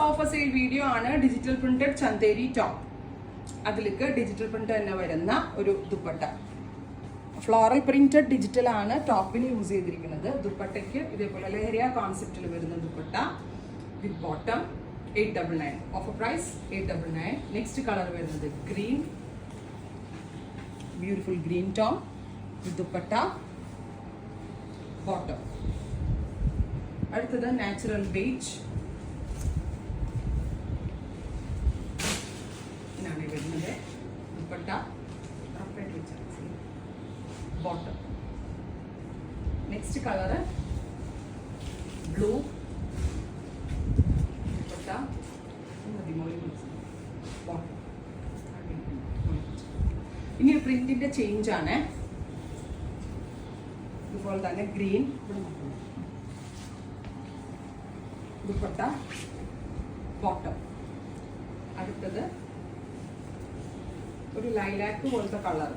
Offer sale video ആണ്. Digital printed Chanderi top. അതിലേക്ക് digital print തന്നെ വരുന്ന ഒരു ദുപ്പട്ട. ഫ്ലോറൽ പ്രിന്റഡ് ഡിജിറ്റൽ ആണ് ടോപ്പിന് യൂസ് ചെയ്തിരിക്കുന്നത്. ദുപ്പട്ടയ്ക്ക് ഇതേപോലെ ലഹരിയ കോൺസെപ്റ്റിൽ വരുന്ന dupatta with bottom 899. Offer price 899. Next colour വരുന്നത് green, beautiful green tone with dupatta bottom. അടുത്തത് നാച്ചുറൽ ബേജ്. ഇതാണ് വരുന്നത് dupatta bottom. Next colour blue dupatta bottom. ഇനി പ്രിന്റിന്റെ ചേഞ്ച് ആണ്. ഇതുപോലെ തന്നെ ഗ്രീൻ ദുപ്പട്ട ബോട്ടം. അടുത്തത് ഒരു ലൈലാക്ക് പോലത്തെ കളർ,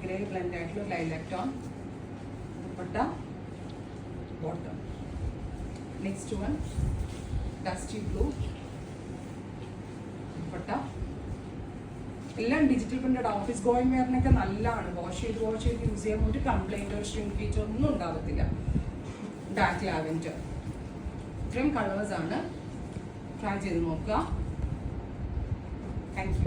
ഗ്രേ ബ്ലെൻഡ് ആയിട്ടുള്ള lilac tone dupatta bottom. Next one dusty blue dupatta. എല്ലാം ഡിജിറ്റൽ പ്രിന്റഡ് ഓഫീസ് ഗോയിങ് വെയറിനൊക്കെ നല്ലതാണ്. വാഷ് ചെയ്ത് യൂസ് ചെയ്യാൻ വേണ്ടി കംപ്ലൈൻറ്റ് ഒരു ഷ്രിങ്കേജ് ഒന്നും ഉണ്ടാവത്തില്ല. Dark lavender. ഇത്രയും കളേഴ്സ് ആണ്. ട്രൈ ചെയ്ത് നോക്കുക. Thank you.